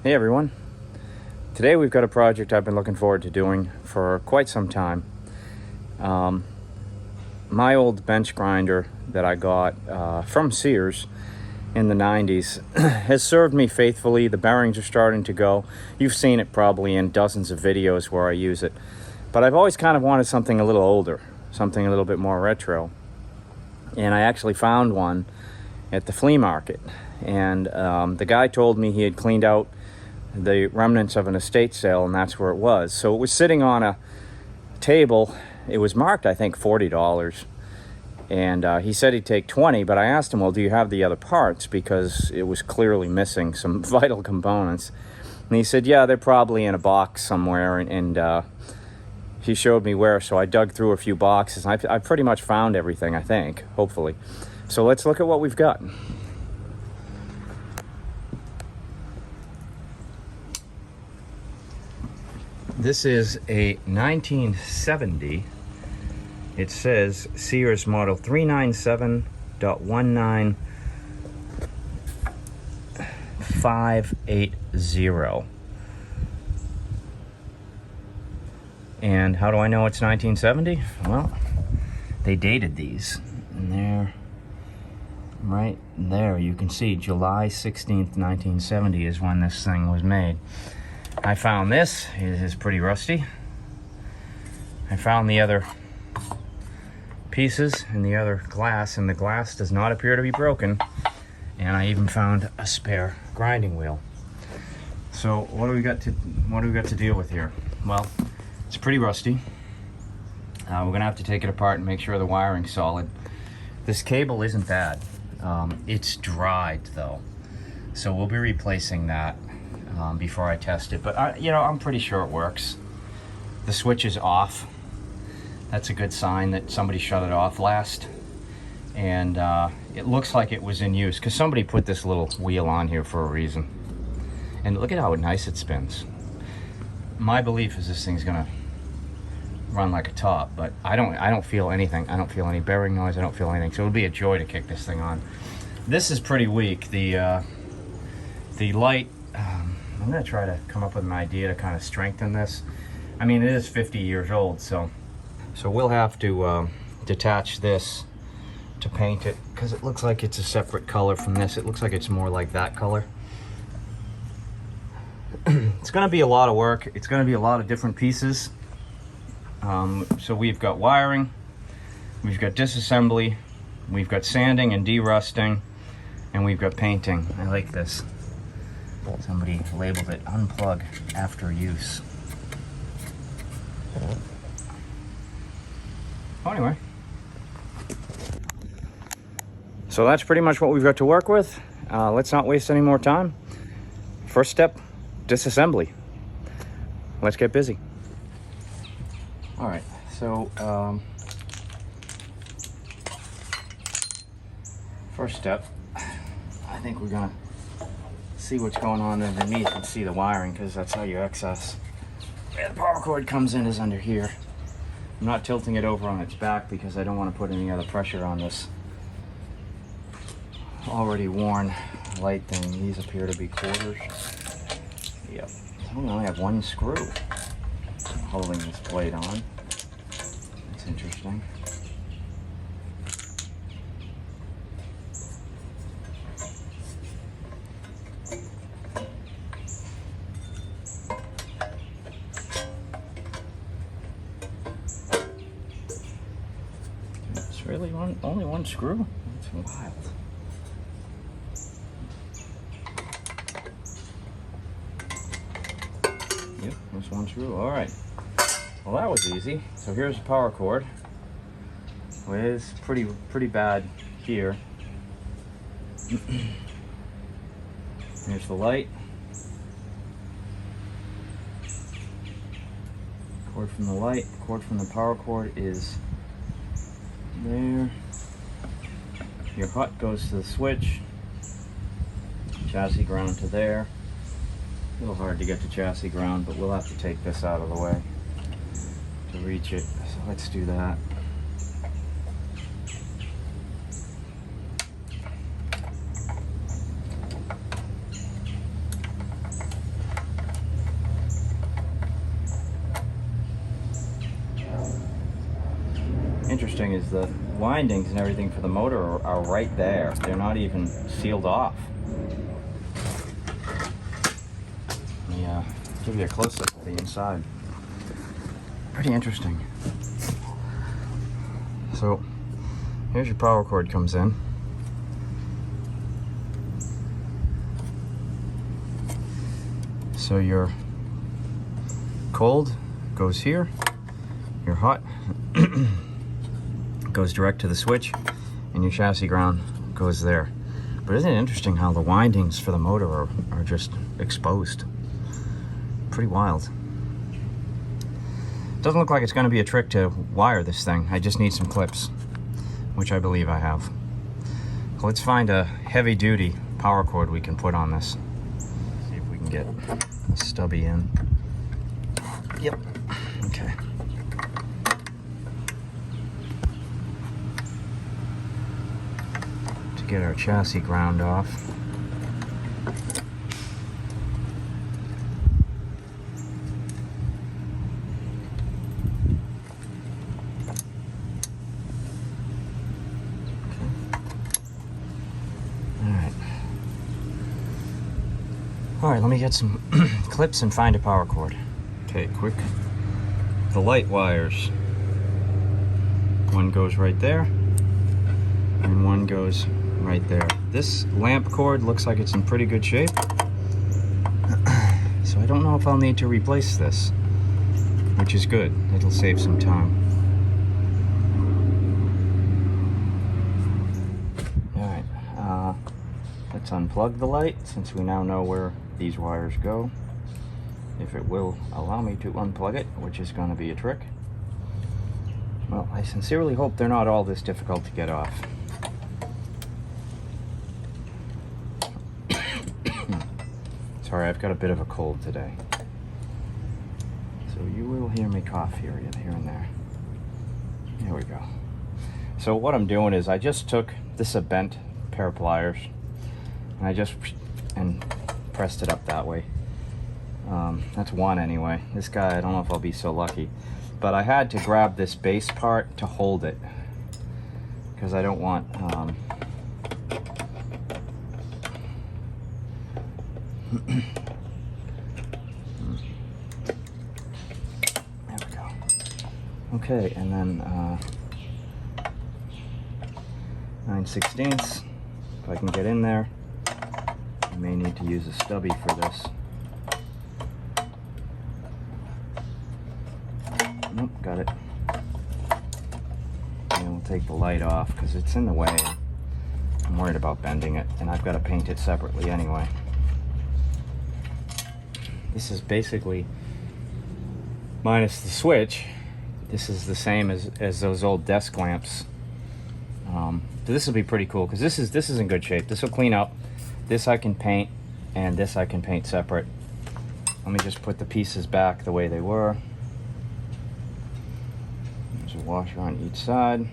Hey everyone. Today we've got a project I've been looking forward to doing for quite some time. My old bench grinder that I got from Sears in the 90s has served me faithfully. The bearings are starting to go. You've seen it probably in dozens of videos where I use it. But I've always kind of wanted something a little older, something a little bit more retro. And I actually found one at the flea market. And the guy told me he had cleaned out the remnants of an estate sale, and that's where it was. So it was sitting on a table. It was marked, I think, $40. And he said he'd take 20, but I asked him, well, do you have the other parts? Because it was clearly missing some vital components. And he said, yeah, they're probably in a box somewhere. And he showed me where, so I dug through a few boxes. And I pretty much found everything, I think, hopefully. So let's look at what we've got. This is a 1970. It says Sears model 397.19580. And how do I know it's 1970? Well, they dated these. And there, right there, you can see July 16th, 1970 is when this thing was made. I found this. It is pretty rusty. I found the other pieces and the other glass, and the glass does not appear to be broken. And I even found a spare grinding wheel. So what do we got to deal with here? Well, it's pretty rusty. We're gonna have to take it apart and make sure the wiring's solid. This cable isn't bad. It's dried though, so we'll be replacing that before I test it. But I'm pretty sure it works. The switch is off. That's a good sign that somebody shut it off last. And it looks like it was in use because somebody put this little wheel on here for a reason. And look at how nice it spins. My belief is this thing's gonna run like a top, but I don't feel anything. I don't feel any bearing noise. I don't feel anything. So it would be a joy to kick this thing on. This is pretty weak. The light. I'm gonna try to come up with an idea to kind of strengthen this. I mean, it is 50 years old, so we'll have to detach this to paint it because it looks like it's a separate color from this. It looks like it's more like that color. It's gonna be a lot of work. It's gonna be a lot of different pieces. So we've got wiring, we've got disassembly, we've got sanding and derusting, and we've got painting. I like this. Somebody labeled it unplug after use. Anyway, so that's pretty much what we've got to work with. Let's not waste any more time. First step, disassembly. Let's get busy. All right, so first step, I think we're gonna see what's going on underneath and see the wiring, because that's how you access where the power cord comes in is under here. I'm not tilting it over on its back because I don't want to put any other pressure on this already worn light thing. These appear to be quarters. Yep. So we only have one screw holding this plate on. That's interesting. It's really only one screw? That's wild. Yep, there's one screw. All right. Well, that was easy. So here's the power cord. Well, it's pretty bad here. Here's the light. Cord from the light. Cord from the power cord is there. Your hut goes to the switch. Chassis ground to there. A little hard to get to chassis ground, but we'll have to take this out of the way to reach it. So let's do that. interesting is the windings and everything for the motor are right there. They're not even sealed off. Let me give you a close-up of the inside. Pretty interesting. So here's your power cord comes in. So your cold goes here, your hot goes direct to the switch, and your chassis ground goes there. But isn't it interesting how the windings for the motor are just exposed? Pretty wild. Doesn't look like it's going to be a trick to wire this thing. I just need some clips, which I believe I have. So let's find a heavy-duty power cord we can put on this. See if we can get a stubby in. Yep. Okay. To get our chassis ground off. All right, let me get some clips and find a power cord. Okay, quick. The light wires. One goes right there, and one goes right there. This lamp cord looks like it's in pretty good shape. So I don't know if I'll need to replace this, which is good. It'll save some time. All right, let's unplug the light since we now know where these wires go. If it will allow me to unplug it, which is going to be a trick. Well, I sincerely hope they're not all this difficult to get off. Sorry, I've got a bit of a cold today. So you will hear me cough here and there. There we go. So what I'm doing is I just took this a bent pair of pliers and I just pressed it up that way. That's one anyway. This guy, I don't know if I'll be so lucky, but I had to grab this base part to hold it because I don't want there we go. Okay, and then 9/16. If I can get in there. I may need to use a stubby for this. Nope, got it. And we'll take the light off because it's in the way. I'm worried about bending it, and I've got to paint it separately anyway. This is basically, minus the switch, this is the same as those old desk lamps. So this will be pretty cool because this is in good shape. This will clean up. This I can paint, and this I can paint separate. Let me just put the pieces back the way they were. There's a washer on each side.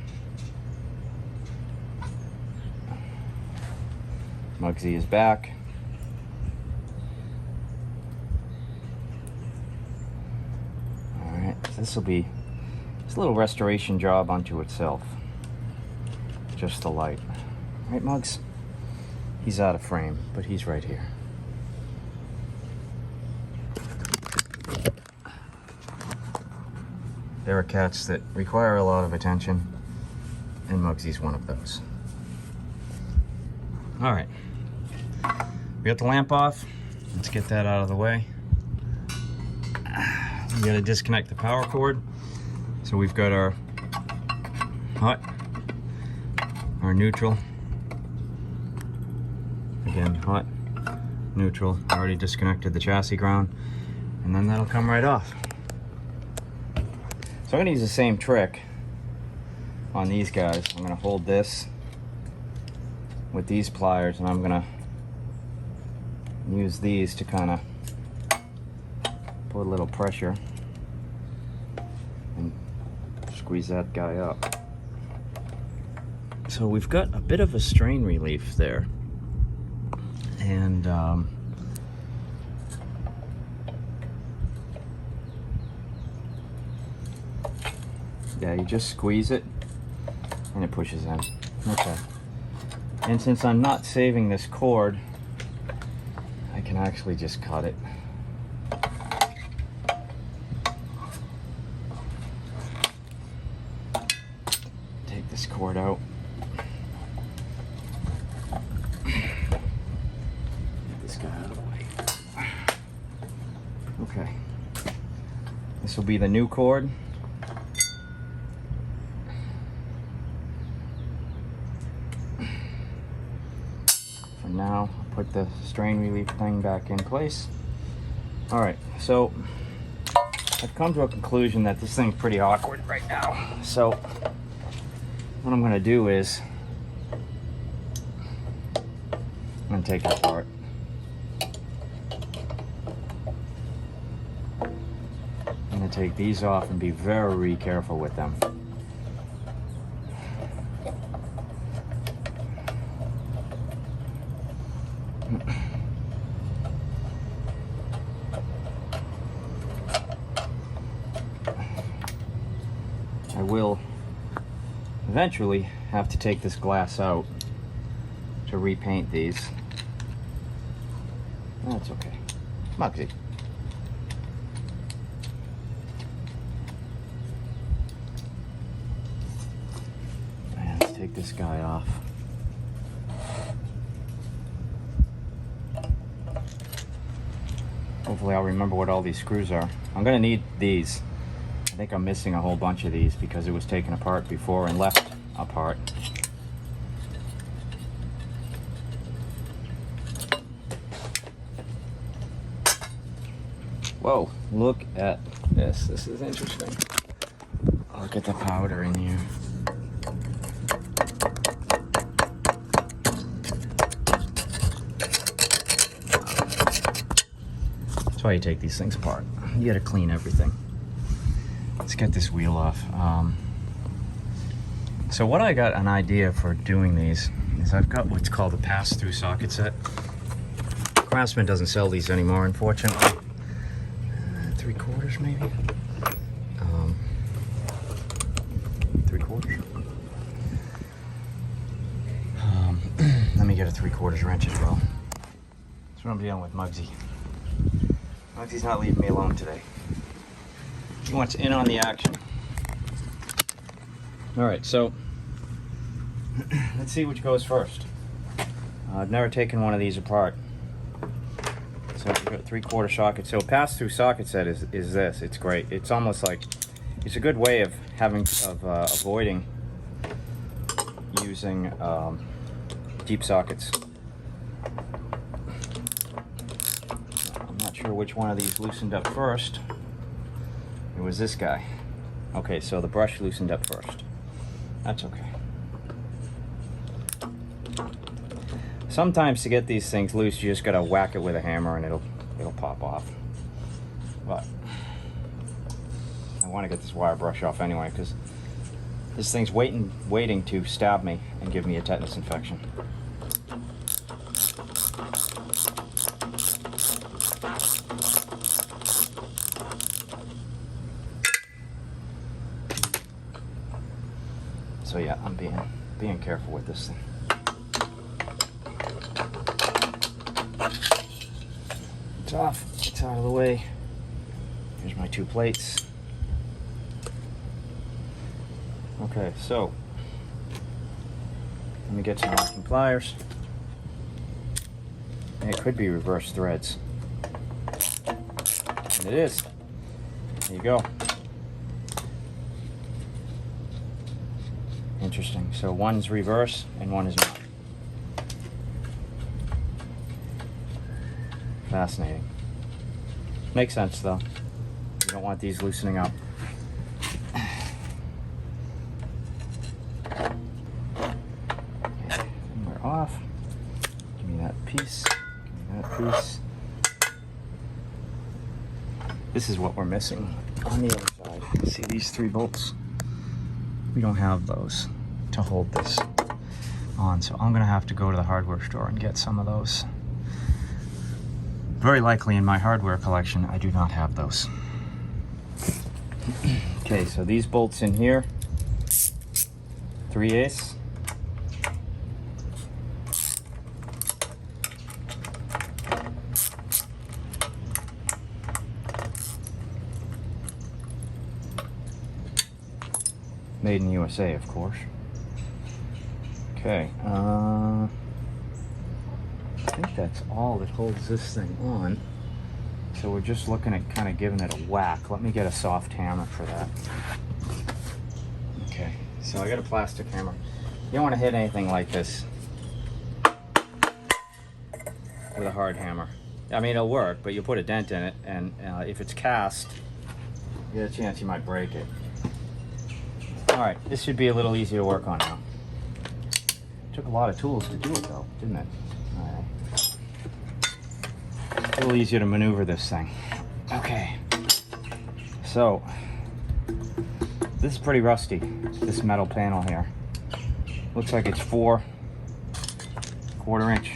Muggsy is back. Alright, so this will be a little restoration job unto itself. Just the light. Right, Muggs? He's out of frame, but he's right here. There are cats that require a lot of attention, and Muggsy's one of those. All right, we got the lamp off. Let's get that out of the way. We gotta disconnect the power cord. So we've got our hot, our neutral. Again, hot, neutral. I already disconnected the chassis ground, and then that'll come right off. So I'm gonna use the same trick on these guys. I'm gonna hold this with these pliers, and I'm gonna use these to kind of put a little pressure and squeeze that guy up. So we've got a bit of a strain relief there. And yeah, you just squeeze it and it pushes in. Okay. And since I'm not saving this cord, I can actually just cut it. Take this cord out. Get this guy out of the way. Okay. This will be the new cord. For now, I'll put the strain relief thing back in place. Alright, so I've come to a conclusion that this thing's pretty awkward right now. So what I'm going to do is I'm going to take it apart. I'm going to take these off and be very careful with them. I will eventually have to take this glass out to repaint these. That's okay. Mugsy. And let's take this guy off. Hopefully I'll remember what all these screws are. I'm gonna need these. I think I'm missing a whole bunch of these because it was taken apart before and left apart. Whoa, look at this. This is interesting. Look at the powder in here. That's why you take these things apart. You gotta clean everything. Let's get this wheel off. So what I got an idea for doing these is I've got what's called a pass-through socket set. Craftsman doesn't sell these anymore, unfortunately. 3/4 maybe? 3/4. Let me get a 3/4 wrench as well. That's what I'm dealing with, Muggsy. Muggsy's not leaving me alone today. He wants in on the action. Alright, so let's see which goes first. I've never taken one of these apart. So we've got 3/4 socket. So pass-through socket set is this. It's great. It's almost like, it's a good way of avoiding using deep sockets. I'm not sure which one of these loosened up first. It was this guy. Okay, so the brush loosened up first. That's okay. Sometimes to get these things loose, you just gotta whack it with a hammer and it'll pop off. But I want to get this wire brush off anyway because this thing's waiting to stab me and give me a tetanus infection. So yeah, I'm being careful with this thing. It's off. It's out of the way. Here's my 2 plates. Okay, so let me get some locking pliers. And it could be reverse threads. And it is. There you go. Interesting. So one's reverse and one is not. Fascinating. Makes sense though. You don't want these loosening up. Okay, we're off. Give me that piece. Give me that piece. This is what we're missing on the other side. See these 3 bolts? We don't have those to hold this on, so I'm gonna have to go to the hardware store and get some of those. Very likely in my hardware collection, I do not have those. Okay, so these bolts in here 3/8. Made in USA, of course. Okay, I think that's all that holds this thing on. So we're just looking at kind of giving it a whack. Let me get a soft hammer for that. Okay, so I got a plastic hammer. You don't want to hit anything like this with a hard hammer. I mean, it'll work, but you'll put a dent in it, and if it's cast, you got a chance you might break it. All right, this should be a little easier to work on now. Took a lot of tools to do it though, didn't it? All right. A little easier to maneuver this thing. Okay. So, this is pretty rusty, this metal panel here. Looks like it's 4 1/4 inch.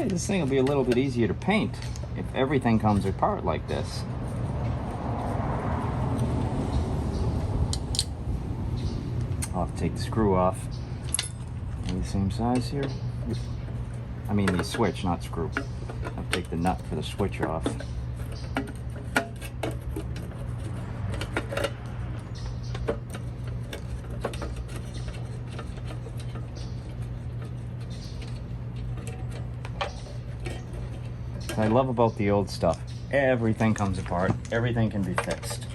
This thing will be a little bit easier to paint if everything comes apart like this. I'll have to take the screw off. Are the same size here? I mean the switch, not screw. I'll take the nut for the switch off. I love about the old stuff, everything comes apart, everything can be fixed.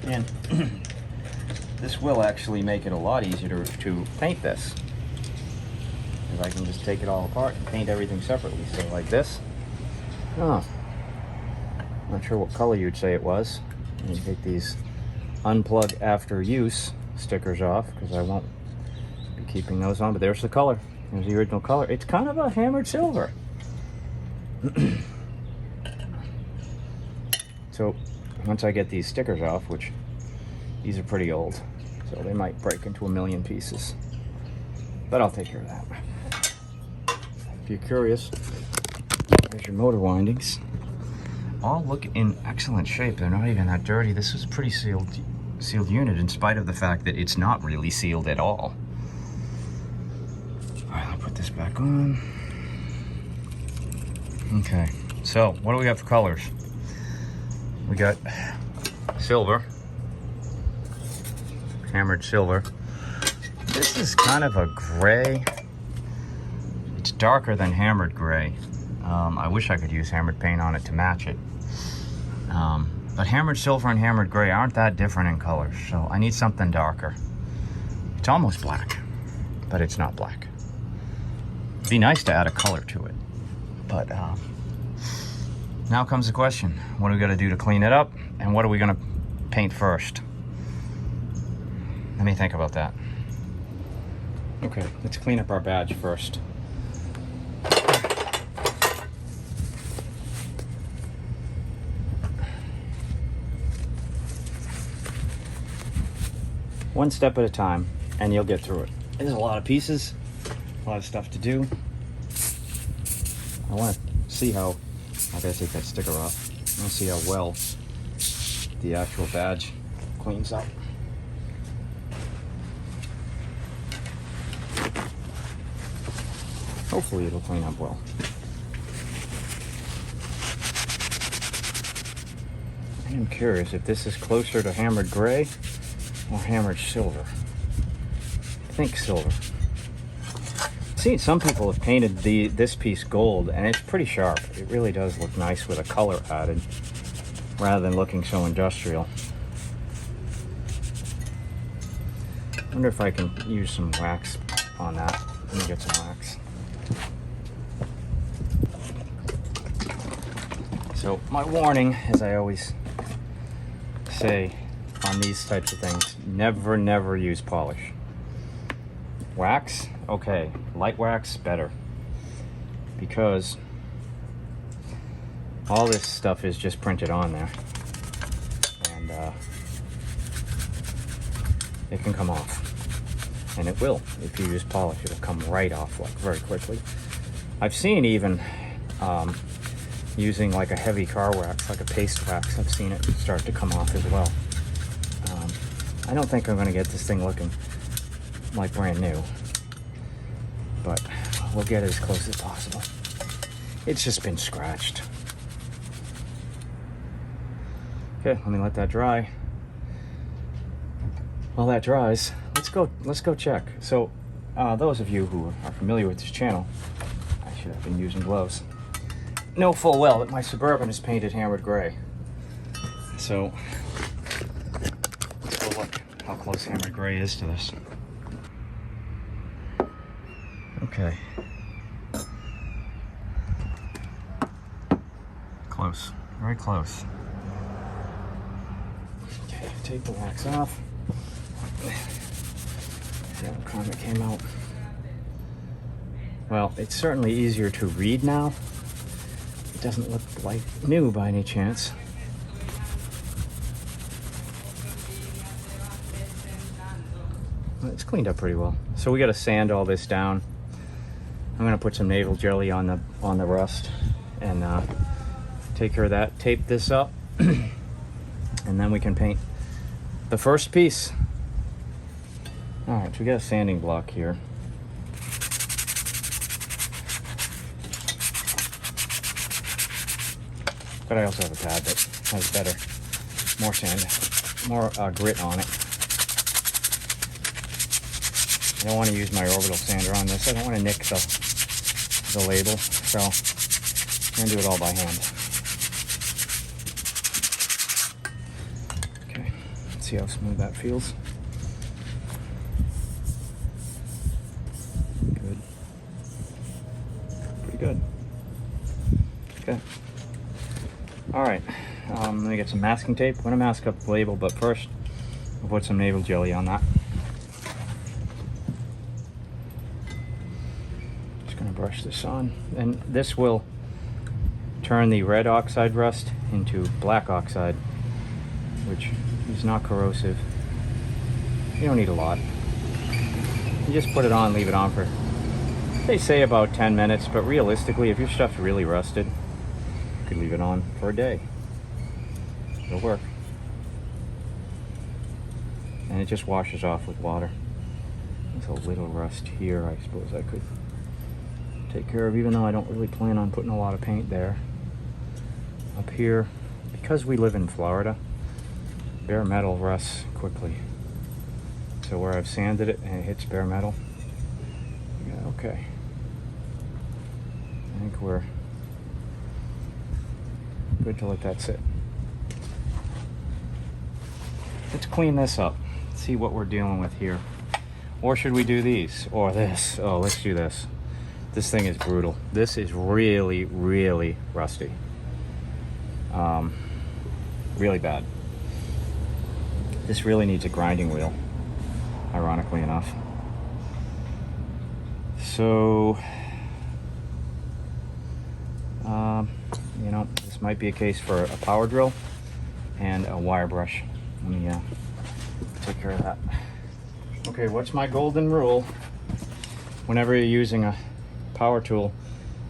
And this will actually make it a lot easier to paint this, because I can just take it all apart and paint everything separately. So like this. Oh. Not sure what color you'd say it was. And you take these unplug after use stickers off, because I won't be keeping those on, but there's the color. There's the original color. It's kind of a hammered silver. So once I get these stickers off, which these are pretty old, so they might break into a million pieces, but I'll take care of that. If you're curious, there's your motor windings. All look in excellent shape. They're not even that dirty. This is a pretty sealed unit, in spite of the fact that it's not really sealed at all. All right, I'll put this back on. Okay, so what do we got for colors? We got silver, hammered silver. This is kind of a gray. It's darker than hammered gray. I wish I could use hammered paint on it to match it. But hammered silver and hammered gray aren't that different in colors, so I need something darker. It's almost black, but it's not black. It'd be nice to add a color to it. But now comes the question. What do we got to do to clean it up? And what are we going to paint first? Let me think about that. Okay, let's clean up our badge first. One step at a time, and you'll get through it. There's a lot of pieces, a lot of stuff to do. I want to see how, I gotta take that sticker off. I want to see how well the actual badge cleans up. Hopefully it'll clean up well. I am curious if this is closer to hammered gray or hammered silver. I think silver. I've seen some people have painted this piece gold, and it's pretty sharp. It really does look nice with a color added, rather than looking so industrial. I wonder if I can use some wax on that. Let me get some wax. So my warning, as I always say on these types of things, never use polish. Wax, okay, light wax, better. Because All this stuff is just printed on there, and it can come off, and it will. If you just polish, it'll come right off like very quickly. I've seen even using like a heavy car wax, like a paste wax, I've seen it start to come off as well. I don't think I'm going to get this thing looking like brand new, but we'll get it as close as possible. It's just been scratched. Okay, let me let that dry. While that dries, let's go check. So those of you who are familiar with this channel, I should have been using gloves, know full well that my Suburban is painted hammered gray. So let's go look how close hammered gray is to this. Okay. Close, very close. Okay, take the wax off. See how the comment came out. Well, it's certainly easier to read now. It doesn't look like new by any chance. Well, it's cleaned up pretty well. So we got to sand all this down. I'm gonna put some navel jelly on the rust and take care of that. Tape this up, and then we can paint the first piece. All right, so we got a sanding block here. But I also have a pad that has better, more sand, more grit on it. I don't want to use my orbital sander on this. I don't want to nick the label, so I'm going to do it all by hand. Okay, let's see how smooth that feels. Good. Pretty good. Okay. All right, let me get some masking tape. I'm going to mask up the label, but first we'll put some navel jelly on that. Brush this on, and this will turn the red oxide rust into black oxide, which is not corrosive. You don't need a lot. You just put it on, leave it on for, they say about 10 minutes, but realistically, if your stuff's really rusted, you could leave it on for a day. It'll work. And it just washes off with water. There's a little rust here, I suppose I could take care of, even though I don't really plan on putting a lot of paint there. Up here, because we live in Florida, bare metal rusts quickly. So where I've sanded it and it hits bare metal, yeah, okay. I think we're good to let that sit. Let's clean this up, see what we're dealing with here. Or should we do these? Or this? Oh, let's do this. This thing is brutal. This is really, really rusty. Really bad. This really needs a grinding wheel, ironically enough. So, you know, this might be a case for a power drill and a wire brush. Let me take care of that. Okay, what's my golden rule whenever you're using a power tool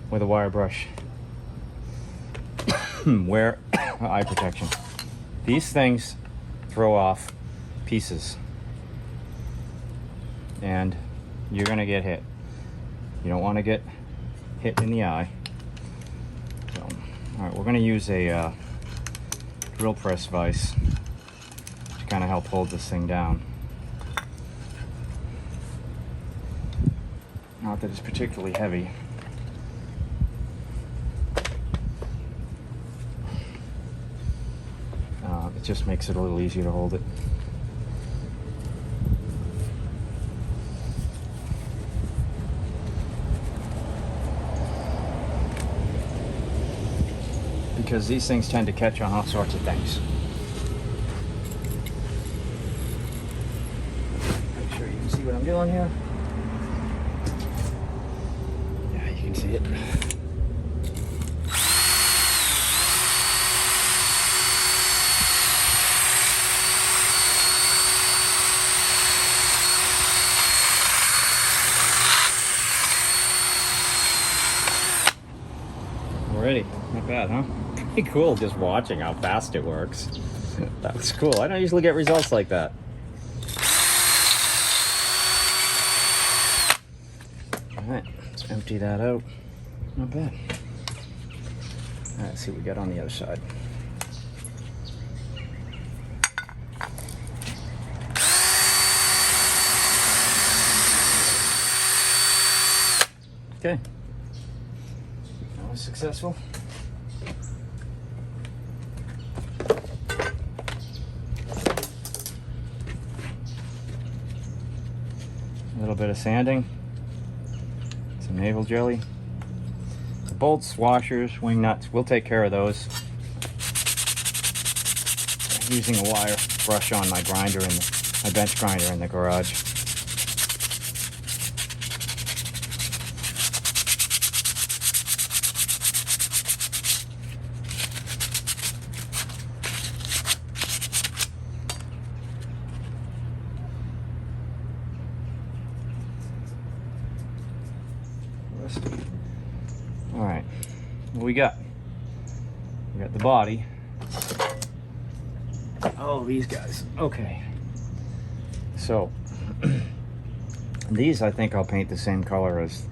with a wire brush? Wear eye protection. These things throw off pieces and you're gonna get hit. You don't want to get hit in the eye. So, all right, we're gonna use a drill press vise to kind of help hold this thing down. Not that it's particularly heavy. It just makes it a little easier to hold it. Because these things tend to catch on all sorts of things. Make sure you can see what I'm doing here. See it. Alrighty, not bad, huh? Pretty cool just watching how fast it works. That was cool. I don't usually get results like that. Alright, let's empty that out. Not bad. Alright, let's see what we got on the other side. Okay. That was successful. A little bit of sanding, some navel jelly, the bolts, washers, wing nuts, we'll take care of those. I'm using a wire brush on my grinder in my bench grinder in the garage. All right, what we got? We got the body. Oh, these guys. Okay. So these I think I'll paint the same color as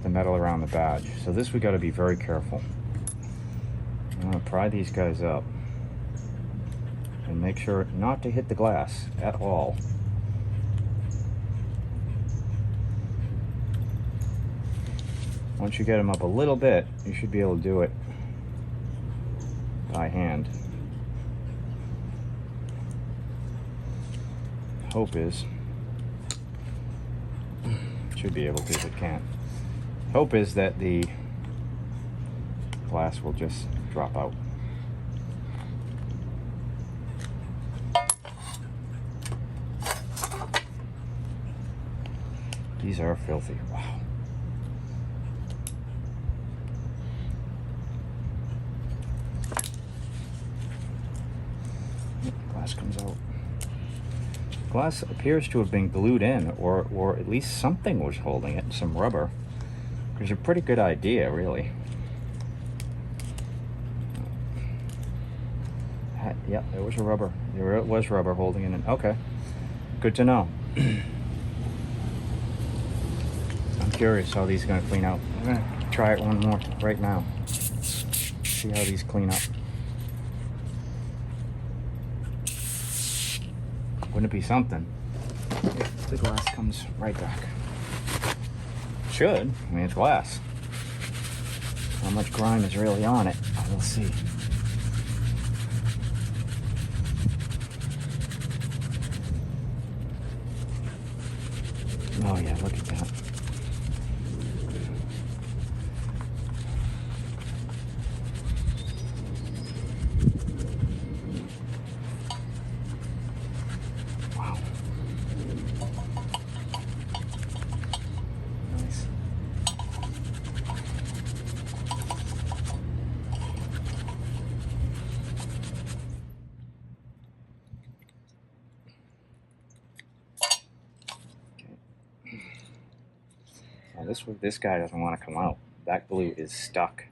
the metal around the badge. So this we got to be very careful. I'm gonna pry these guys up and make sure not to hit the glass at all. Once you get them up a little bit, you should be able to do it by hand. Hope is, should be able to if it can't. Hope is that the glass will just drop out. These are filthy. Wow. Glass comes out. Glass appears to have been glued in, or at least something was holding it, some rubber. Which is a pretty good idea, really. Yep, there was a rubber. There was rubber holding it in. Okay, good to know. I'm curious how these are going to clean out. I'm going to try it one more right now. See how these clean up. Wouldn't it be something if the glass comes right back? Should. I mean, it's glass. How much grime is really on it? We'll see. Oh yeah, look at that. Wow. Nice. Now this guy doesn't want to come out. That glue is stuck.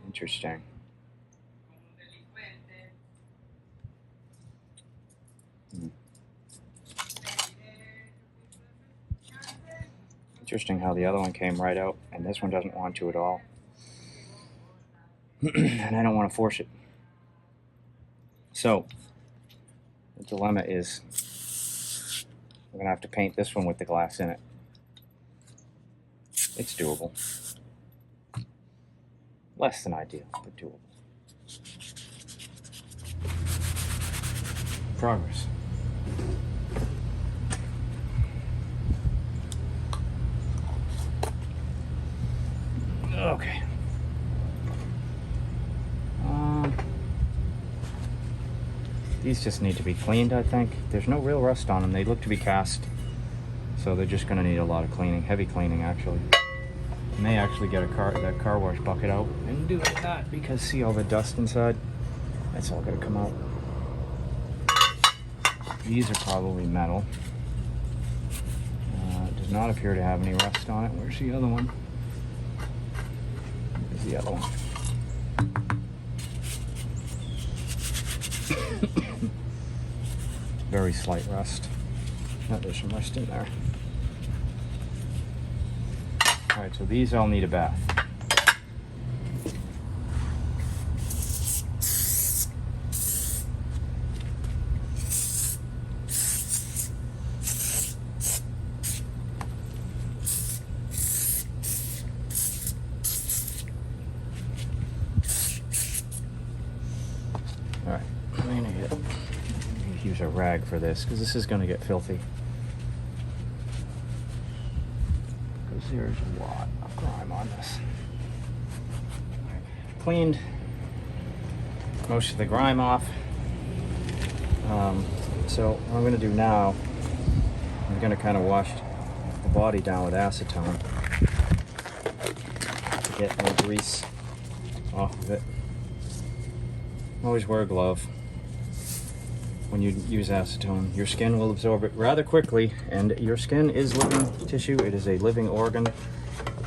Interesting. Interesting how the other one came right out and this one doesn't want to at all. And I don't want to force it. So the dilemma is we're gonna have to paint this one with the glass in it. It's doable. Less than ideal, but doable. Progress. Okay. These just need to be cleaned, I think. There's no real rust on them. They look to be cast. So they're just gonna need a lot of cleaning, heavy cleaning actually. I may actually get that car wash bucket out and do that because see all the dust inside? That's all gonna come out. These are probably metal. It does not appear to have any rust on it. Where's the other one? the other one. Very slight rust. Oh, there's some rust in there. All right, so these all need a bath. All right, I'm gonna use a rag for this because this is gonna get filthy. Because there's a lot of grime on this. Cleaned most of the grime off. So what I'm gonna do now, I'm gonna kind of wash the body down with acetone to get more grease off of it. Always wear a glove when you use acetone. Your skin will absorb it rather quickly, and your skin is living tissue. It is a living organ,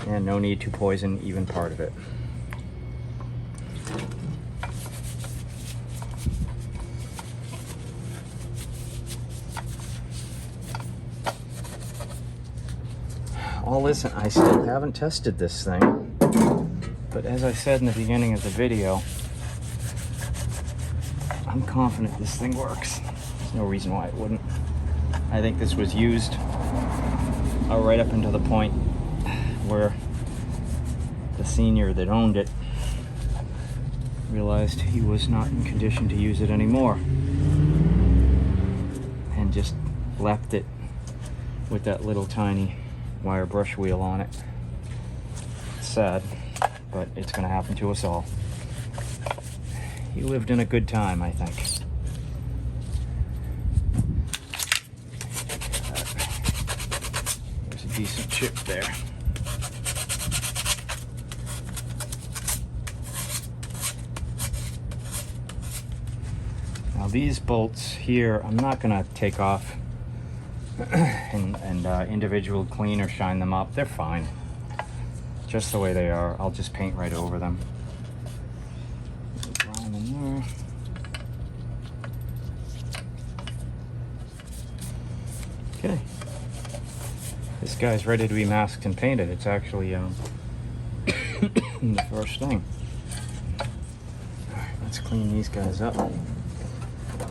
and no need to poison even part of it. All this, I still haven't tested this thing, but as I said in the beginning of the video, I'm confident this thing works. There's no reason why it wouldn't. I think this was used right up until the point where the senior that owned it realized he was not in condition to use it anymore and just left it with that little tiny wire brush wheel on it. It's sad, but it's going to happen to us all. He lived in a good time, I think. There's a decent chip there. Now these bolts here, I'm not gonna take off and individual clean or shine them up. They're fine. Just the way they are. I'll just paint right over them. Okay, this guy's ready to be masked and painted. It's actually the first thing. All right, let's clean these guys up.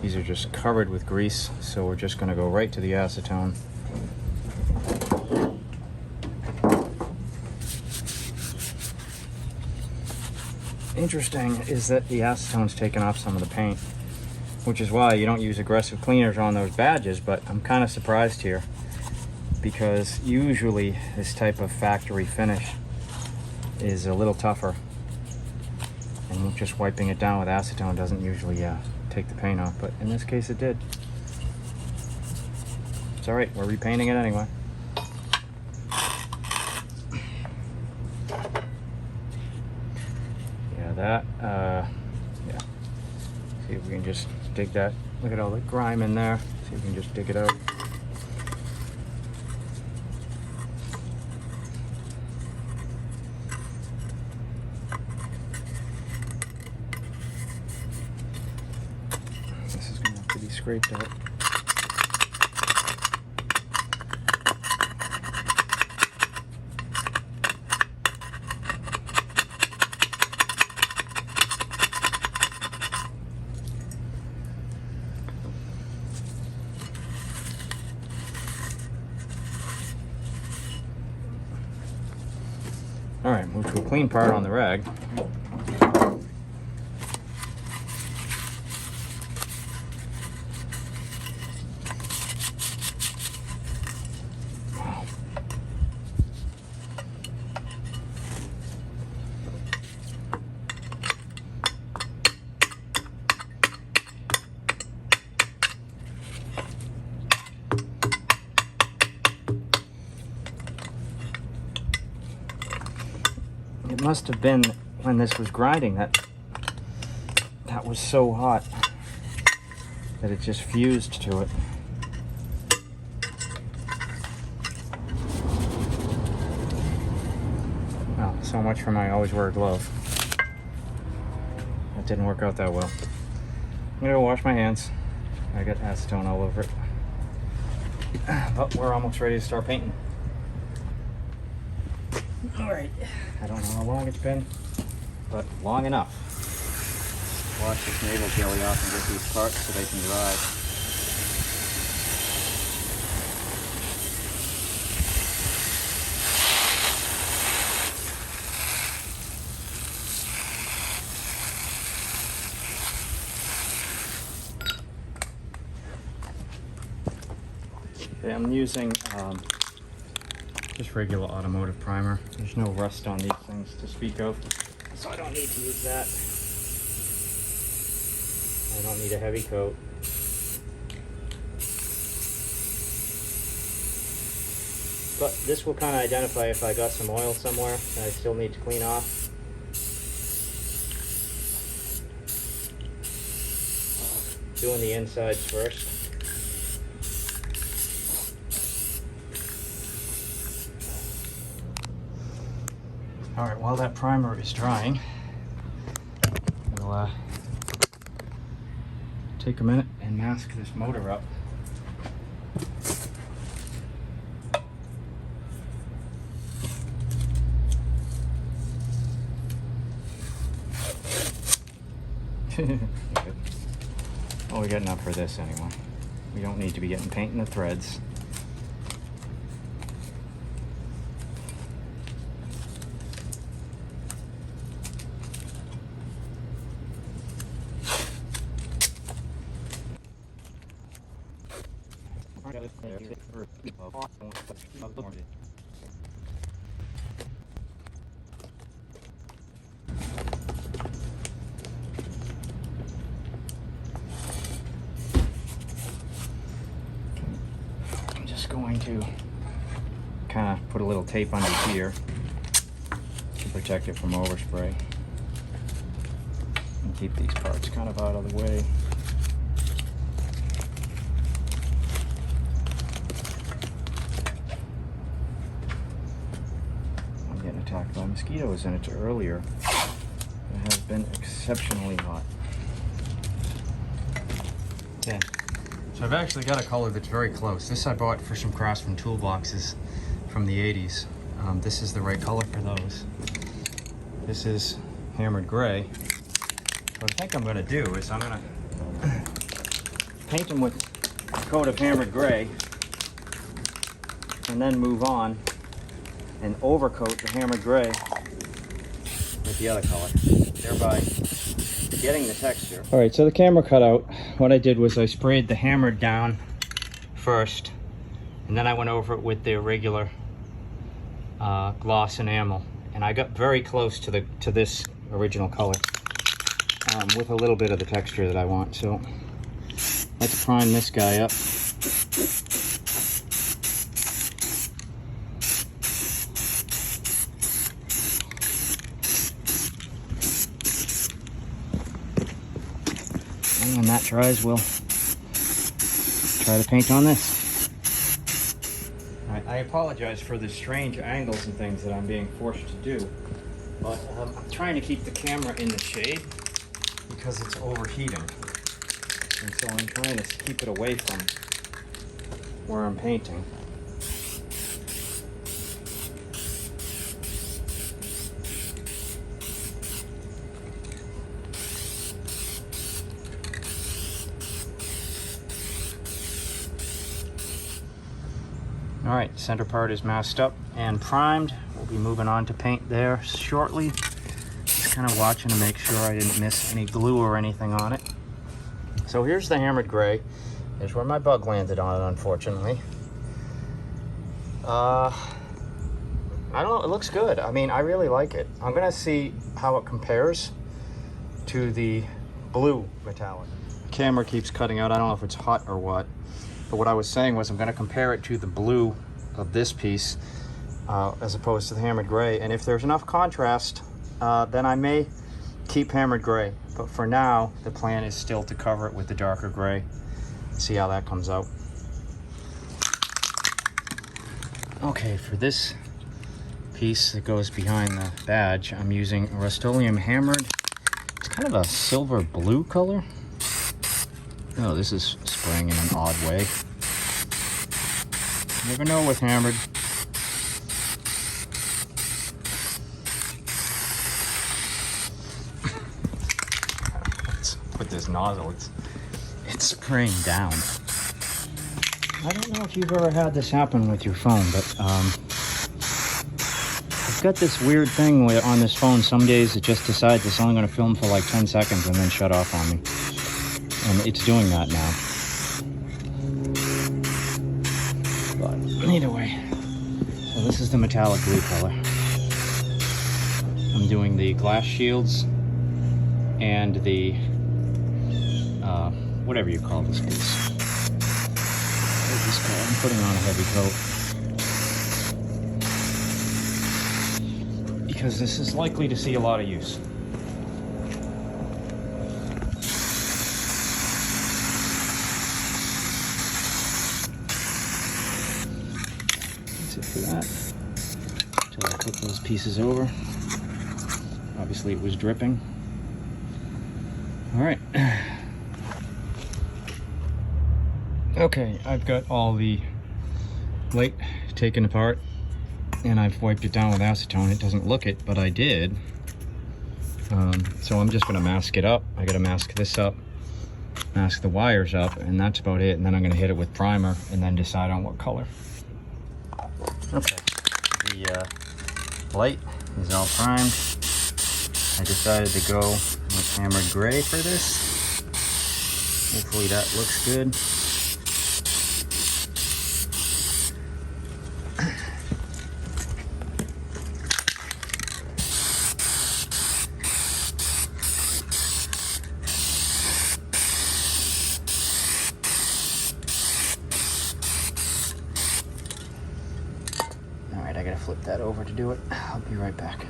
These are just covered with grease, so we're just going to go right to the acetone. Interesting is that the acetone's taken off some of the paint, which is why you don't use aggressive cleaners on those badges, but I'm kind of surprised here because usually this type of factory finish is a little tougher, and just wiping it down with acetone doesn't usually take the paint off, but in this case it did. It's all right, we're repainting it anyway. Yeah, see if we can just dig that. Look at all the grime in there. See if we can just dig it out. This is going to have to be scraped out. All right, move to a clean part on the rag. It must have been when this was grinding that was so hot that it just fused to it. Well, So much for my always wear a glove. That didn't work out that well. I'm gonna go wash my hands. I got acetone all over it. But we're almost ready to start painting. Alright, I don't know how long it's been, but long enough. Wash this navel jelly off and get these parts so they can dry. Okay, I'm using just regular automotive primer. There's no rust on these things to speak of, so I don't need to use that. I don't need a heavy coat. But this will kind of identify if I got some oil somewhere that I still need to clean off. Doing the insides first. All right, while that primer is drying, we'll take a minute and mask this motor up. Well, we got enough for this anyway. We don't need to be getting paint in the threads. I'm just going to kind of put a little tape under here to protect it from overspray and keep these parts kind of out of the way. Attacked by mosquitoes, and it's earlier. It has been exceptionally hot. Okay, so I've actually got a color that's very close. This I bought for some Craftsman toolboxes from the 80s. This is the right color for those. This is hammered gray. What I think I'm going to do is I'm going to paint them with a coat of hammered gray and then move on and overcoat the hammered gray with the other color, thereby getting the texture. All right, so the camera cut out. What I did was I sprayed the hammered down first, and then I went over it with the regular gloss enamel, and I got very close to this original color with a little bit of the texture that I want. So let's prime this guy up. And when that dries, we'll try to paint on this. I apologize for the strange angles and things that I'm being forced to do, but I'm trying to keep the camera in the shade because it's overheating. And so I'm trying to keep it away from where I'm painting. All right, center part is masked up and primed. We'll be moving on to paint there shortly. Just kind of watching to make sure I didn't miss any glue or anything on it. So here's the hammered gray. Here's where my bug landed on it, unfortunately. I don't know, it looks good. I mean, I really like it. I'm gonna see how it compares to the blue metallic. Camera keeps cutting out. I don't know if it's hot or what. But what I was saying was I'm going to compare it to the blue of this piece as opposed to the hammered gray. And if there's enough contrast, then I may keep hammered gray. But for now, the plan is still to cover it with the darker gray. See how that comes out. Okay, for this piece that goes behind the badge, I'm using a Rust-Oleum hammered. It's kind of a silver blue color. Oh, this is spraying in an odd way. You never know with hammered. Let's put this nozzle. It's spraying down. I don't know if you've ever had this happen with your phone, but I've got this weird thing where on this phone, some days it just decides it's only going to film for like 10 seconds and then shut off on me. And it's doing that now. But either way, so this is the metallic blue color. I'm doing the glass shields and the, whatever you call this piece. I'm putting on a heavy coat because this is likely to see a lot of use. That's it for that. Until I put those pieces over. Obviously it was dripping. All right. Okay, I've got all the light taken apart and I've wiped it down with acetone. It doesn't look it, but I did. So I'm just gonna mask it up. I gotta mask this up, mask the wires up, and that's about it. And then I'm gonna hit it with primer and then decide on what color. Okay, the light is all primed. I decided to go with hammered gray for this. Hopefully that looks good. I gotta flip that over to do it. I'll be right back.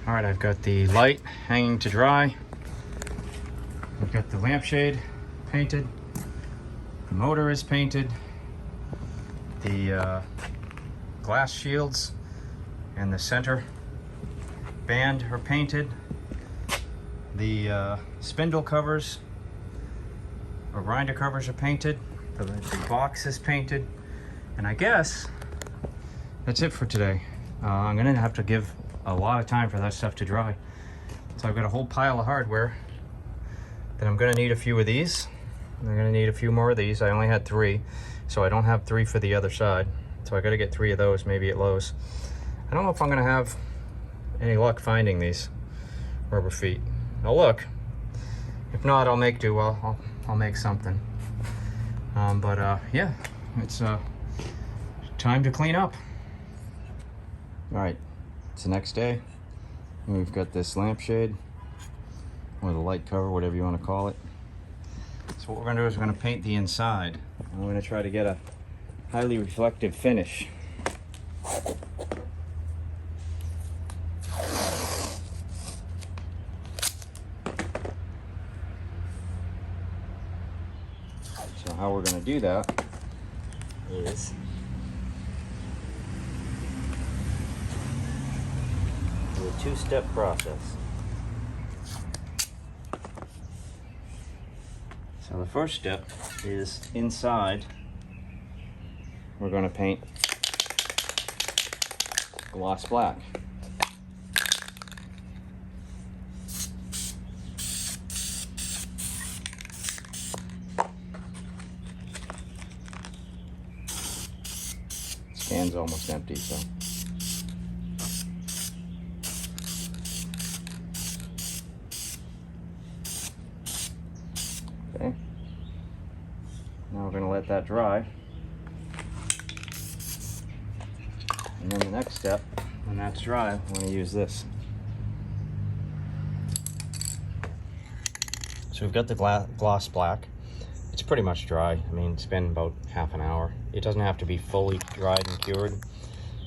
All right, I've got the light hanging to dry. I've got the lampshade painted. The motor is painted. The glass shields and the center band are painted. The spindle covers or grinder covers are painted. The box is painted. And I guess that's it for today. I'm gonna have to give a lot of time for that stuff to dry. So I've got a whole pile of hardware that I'm gonna need a few of these. I'm gonna need a few more of these. I only had 3, so I don't have 3 for the other side. So I gotta get 3 of those, maybe at Lowe's. I don't know if I'm gonna have any luck finding these rubber feet. I'll look. If not, I'll make do. I'll make something. Yeah, it's time to clean up. All right, it's the next day. And we've got this lampshade, or the light cover, whatever you want to call it. So what we're gonna do is we're gonna paint the inside. And we're gonna try to get a highly reflective finish. So how we're gonna do that is a 2-step process. So the first step is inside. We're going to paint gloss black. This can's almost empty, so. Okay, now we're going to let that dry. And then the next step, when that's dry, we're going to use this. So we've got the gloss black. It's pretty much dry. I mean, it's been about half an hour. It doesn't have to be fully dried and cured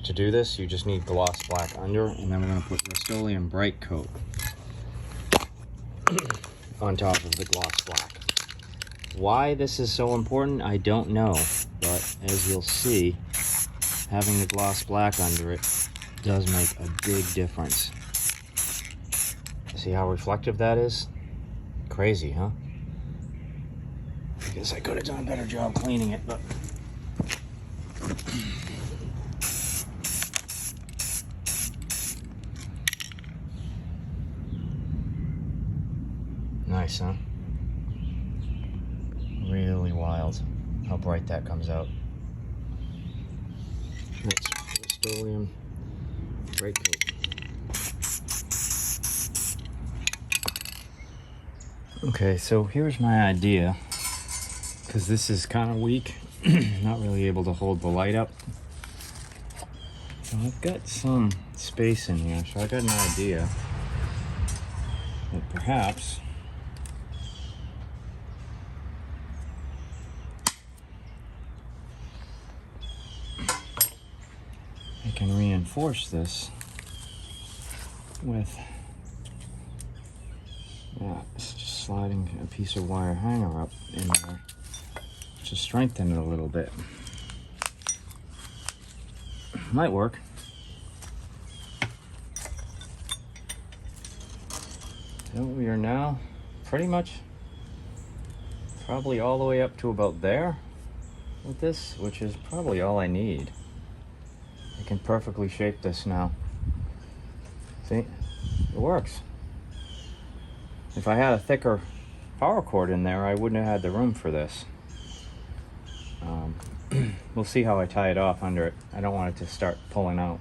to do this. You just need gloss black under, and then we're going to put Rust-Oleum Bright Coat on top of the gloss black. Why this is so important, I don't know, but as you'll see, having the gloss black under it does make a big difference. See how reflective that is? Crazy, huh? I guess I could have done a better job cleaning it, but nice, huh? Really wild how bright that comes out. That's Rust-Oleum brake coat. Okay, so here's my idea, because this is kind of weak, not really able to hold the light up. So I've got some space in here, so I got an idea that perhaps I can reinforce this with it's just sliding a piece of wire hanger up in there to strengthen it a little bit. Might work. So we are now pretty much probably all the way up to about there with this, which is probably all I need. I can perfectly shape this now. See, it works. If I had a thicker power cord in there, I wouldn't have had the room for this. We'll see how I tie it off under it. I don't want it to start pulling out.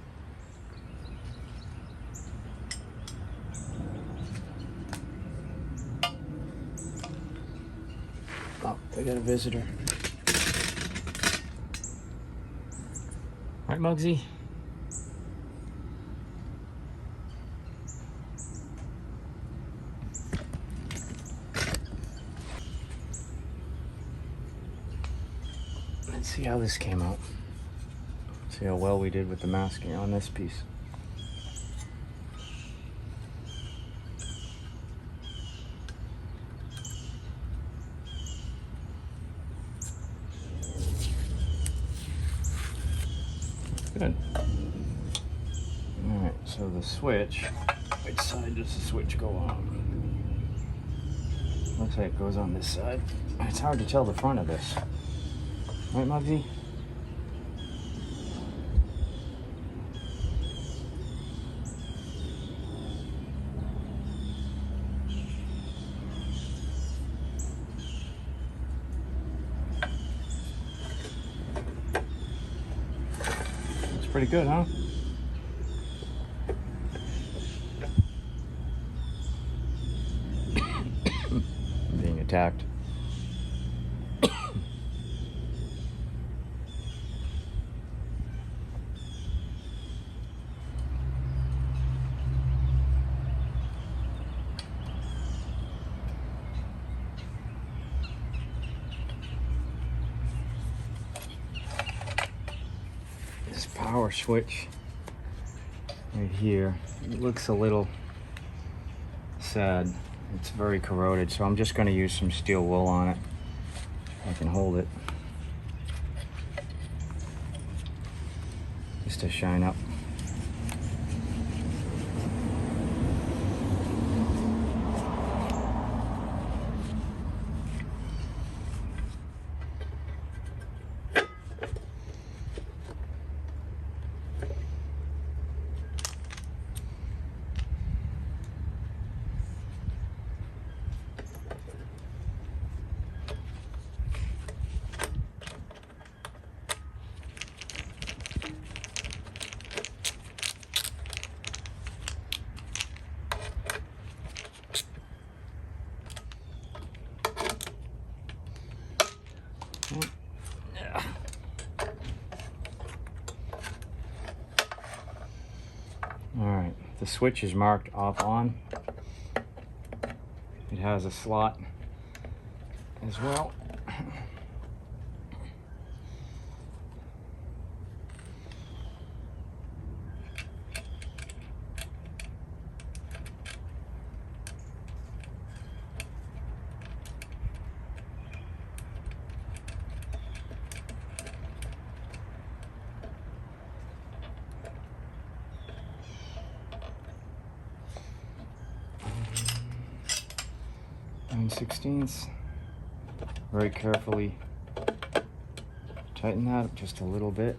Oh, I got a visitor. Right, Muggsy? Let's see how this came out. See how well we did with the masking on this piece. Good. Alright, so the switch, which side does the switch go on? Looks like it goes on this side. It's hard to tell the front of this. Right, Muggsy? Looks pretty good, huh? I'm being attacked. This power switch right here, it looks a little sad. It's very corroded, so I'm just going to use some steel wool on it. I can hold it just to shine up. Alright, the switch is marked off on. It has a slot as well. 9/16. Very carefully tighten that up just a little bit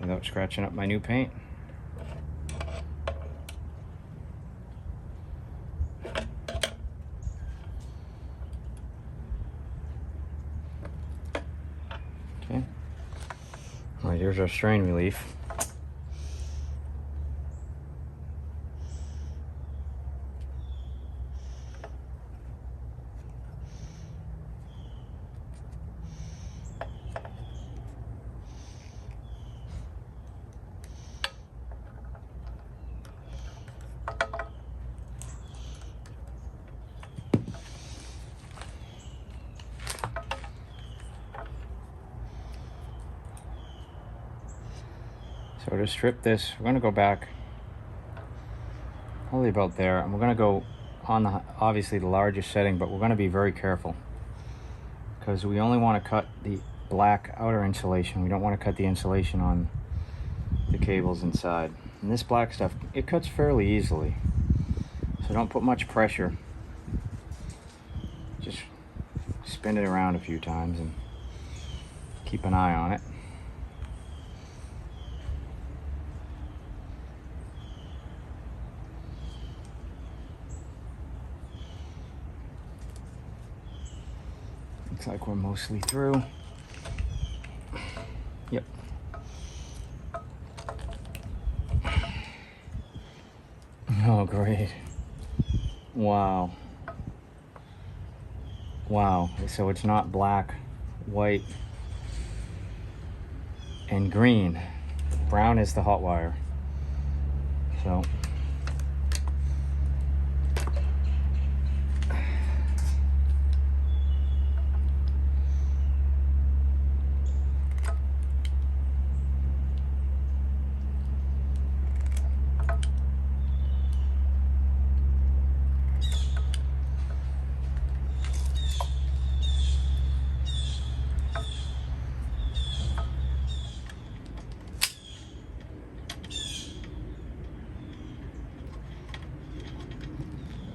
without scratching up my new paint. Okay. All right, here's our strain relief. So to strip this, we're going to go back probably about there, and we're going to go on the obviously the largest setting, but we're going to be very careful because we only want to cut the black outer insulation. We don't want to cut the insulation on the cables inside. And this black stuff, it cuts fairly easily, so don't put much pressure. Just spin it around a few times and keep an eye on it. Looks like we're mostly through. Yep. Oh, great. Wow. Wow. So it's not black, white, and green. Brown is the hot wire. So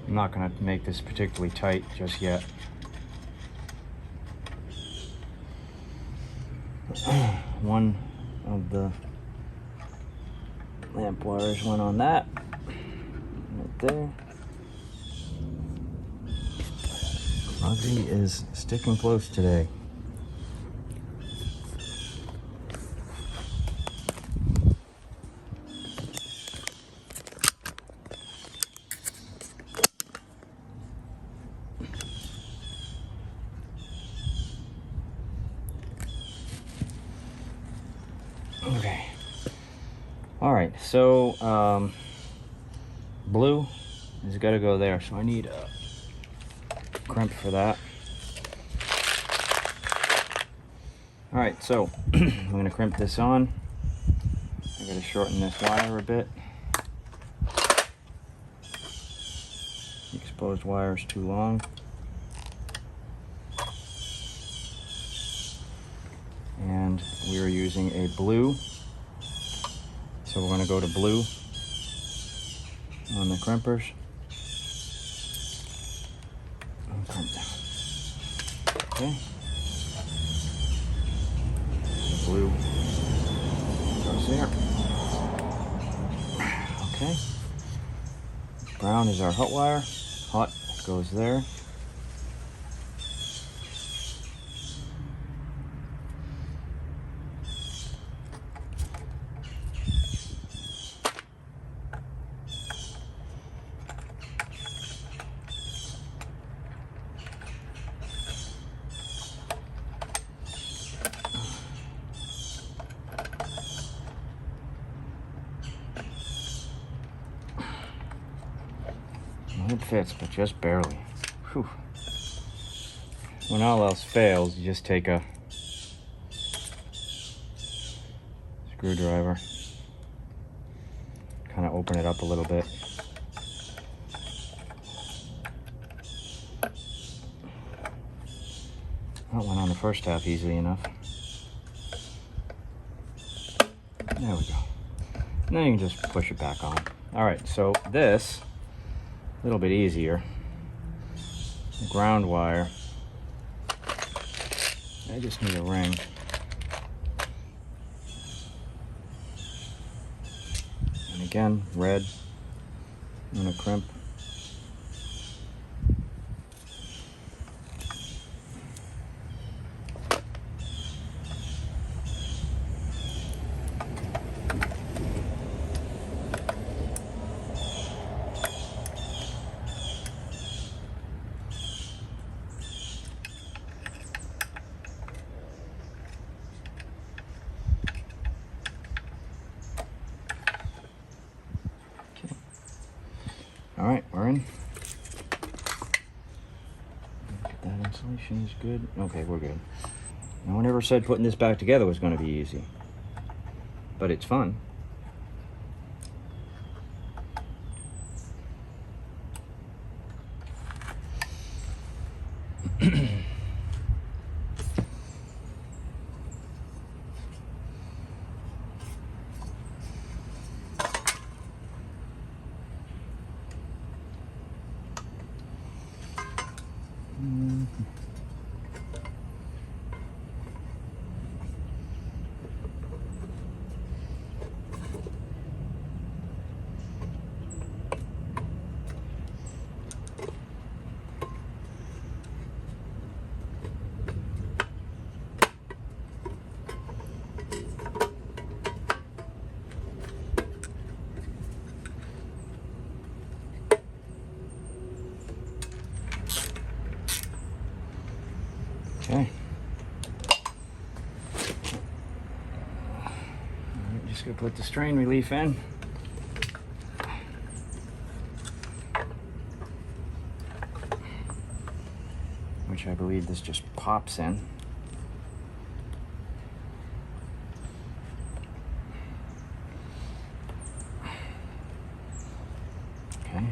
I'm not going to make this particularly tight just yet. One of the lamp wires went on that, right there. Bugsy is sticking close today. Okay. All right, so blue has got to go there, so I need a crimp for that. All right, so I'm going to crimp this on. I got to shorten this wire a bit. The exposed wire is too long. And we are using a blue, so we're going to go to blue on the crimpers and crimp down. Okay, the blue goes there. Okay, brown is our hot wire. Hot goes there. It fits, but just barely. Whew. When all else fails, you just take a screwdriver, kind of open it up a little bit. That went on the first half easily enough. There we go. And then you can just push it back on. All right, so this, a little bit easier. ground wire. I just need a ring. And again, red. I'm gonna crimp. All right, we're in. That insulation is good. Okay, we're good. No one ever said putting this back together was going to be easy, but it's fun. Okay. I'm just gonna put the strain relief in. Which I believe this just pops in. Okay.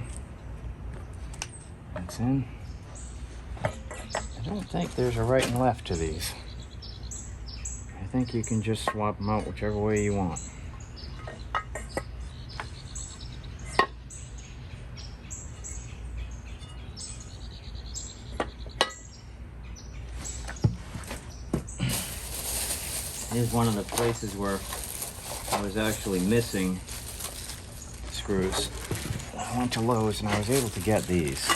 That's in. I don't think there's a right and left to these. I think you can just swap them out whichever way you want. Here's one of the places where I was actually missing screws. I went to Lowe's and I was able to get these.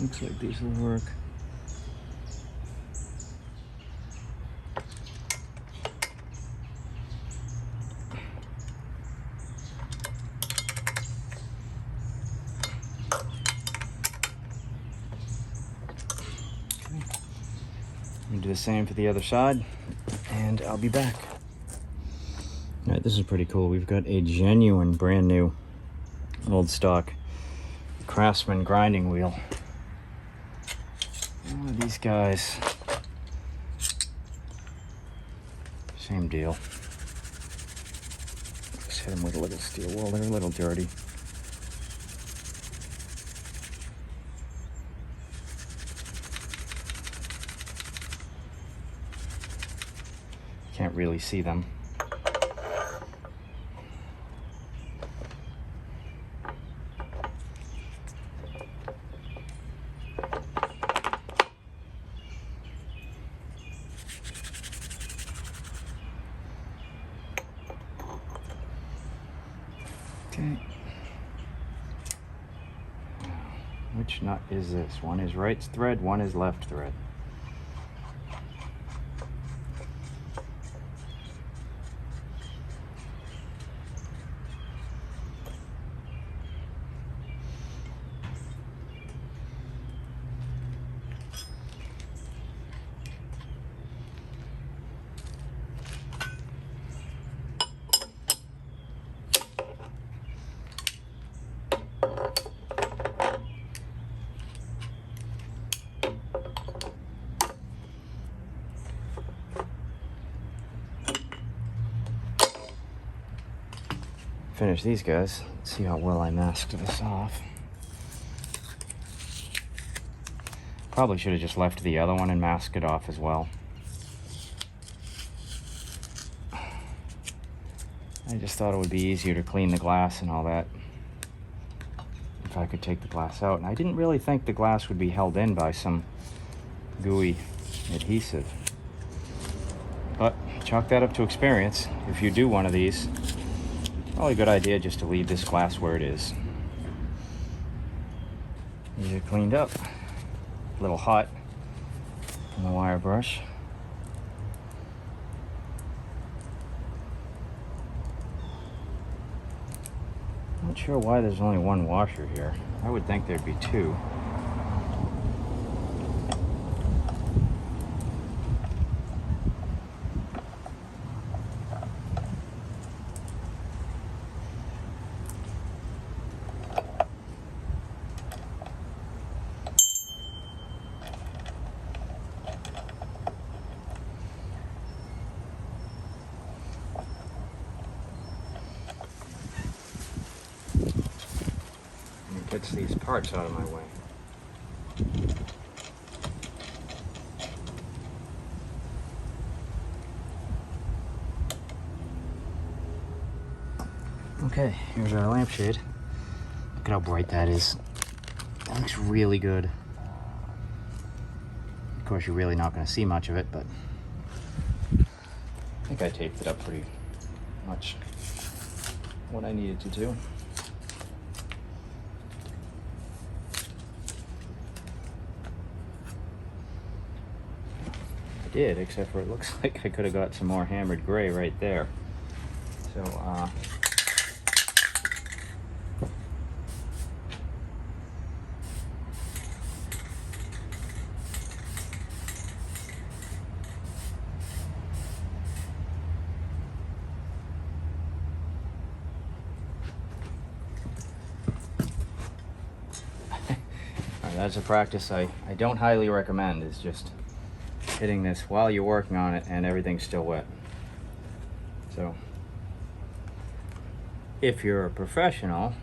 Looks like these will work. I'm gonna do the same for the other side, and I'll be back. All right, this is pretty cool. We've got a genuine, brand new, old stock Craftsman grinding wheel. Oh, these guys, same deal. Just hit them with a little steel wool. They're a little dirty. Can't really see them. Okay. Which nut is this? One is right thread, one is left thread. finish these guys. Let's see how well I masked this off. Probably should have just left the other one and masked it off as well. I just thought it would be easier to clean the glass and all that if I could take the glass out. And I didn't really think the glass would be held in by some gooey adhesive. But chalk that up to experience. If you do one of these, probably a good idea just to leave this glass where it is. Get it cleaned up. A little hot on the wire brush. Not sure why there's only one washer here. I would think there'd be two. Gets these parts out of my way. Okay, here's our lampshade. Look at how bright that is. That looks really good. Of course, you're really not going to see much of it, but I think I taped it up pretty much what I needed to do. Did, except for it looks like I could have got some more hammered gray right there. So, that's a practice I don't highly recommend, is just hitting this while you're working on it and everything's still wet. So if you're a professional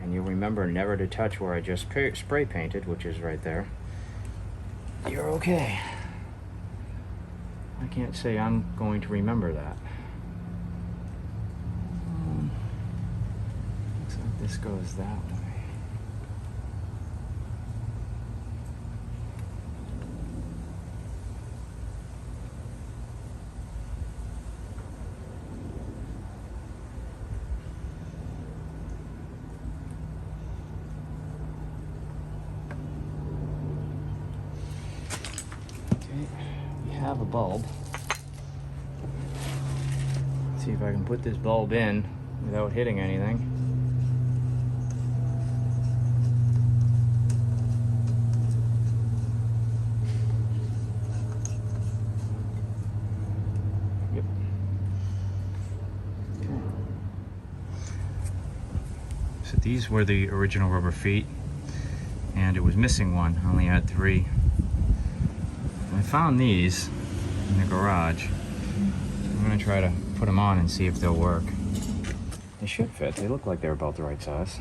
and you remember never to touch where I just spray painted, which is right there, you're okay. I can't say I'm going to remember that. Looks like this goes that way. Have a bulb. Let's see if I can put this bulb in without hitting anything. Yep. Okay. So these were the original rubber feet, and it was missing one. I only had 3. I found these in the garage. I'm going to try to put them on and see if they'll work. They should fit. They look like they're about the right size.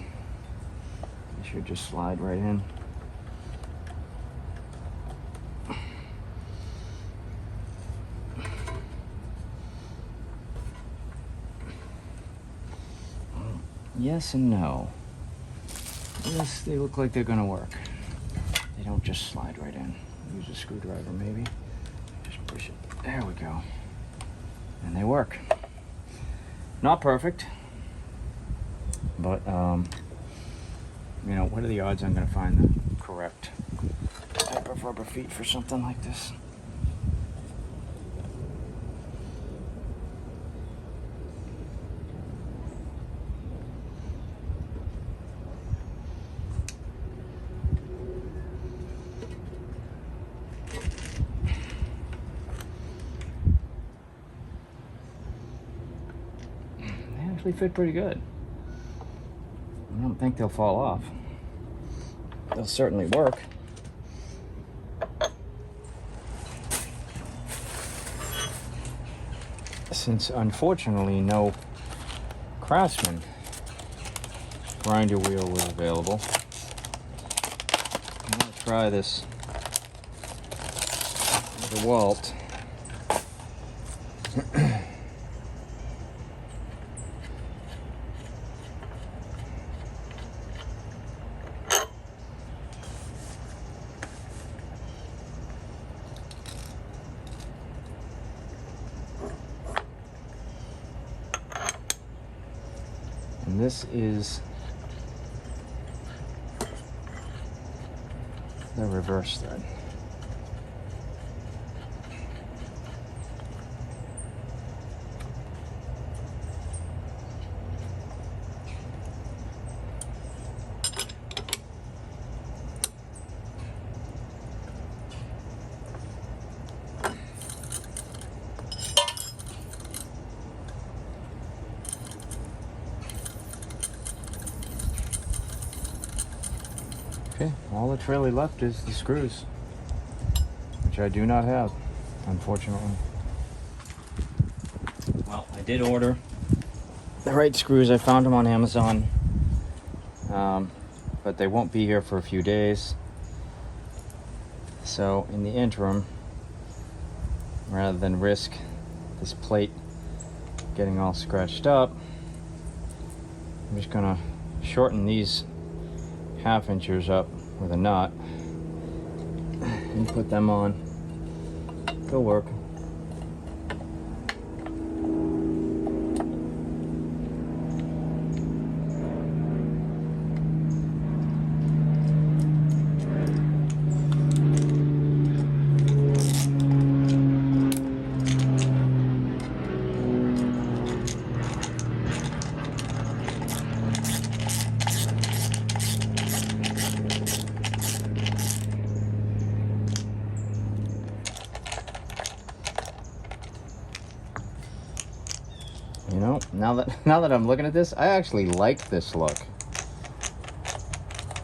They should just slide right in. Yes and no. Yes, they look like they're going to work. They don't just slide right in. Use a screwdriver maybe. Just push it. There we go. And they work. Not perfect, but you know, what are the odds I'm going to find the correct type of rubber feet for something like this? They fit pretty good. I don't think they'll fall off. They'll certainly work. Since unfortunately no Craftsman grinder wheel was available. I'm going to try this DeWalt. And this is the reverse thread. Okay, all that's really left is the screws, which I do not have, unfortunately. Well, I did order the right screws. I found them on Amazon, but they won't be here for a few days. So in the interim, rather than risk this plate getting all scratched up, I'm just gonna shorten these 1/2 inches up with a nut and put them on. They'll work. You know, now that I'm looking at this, I actually like this look.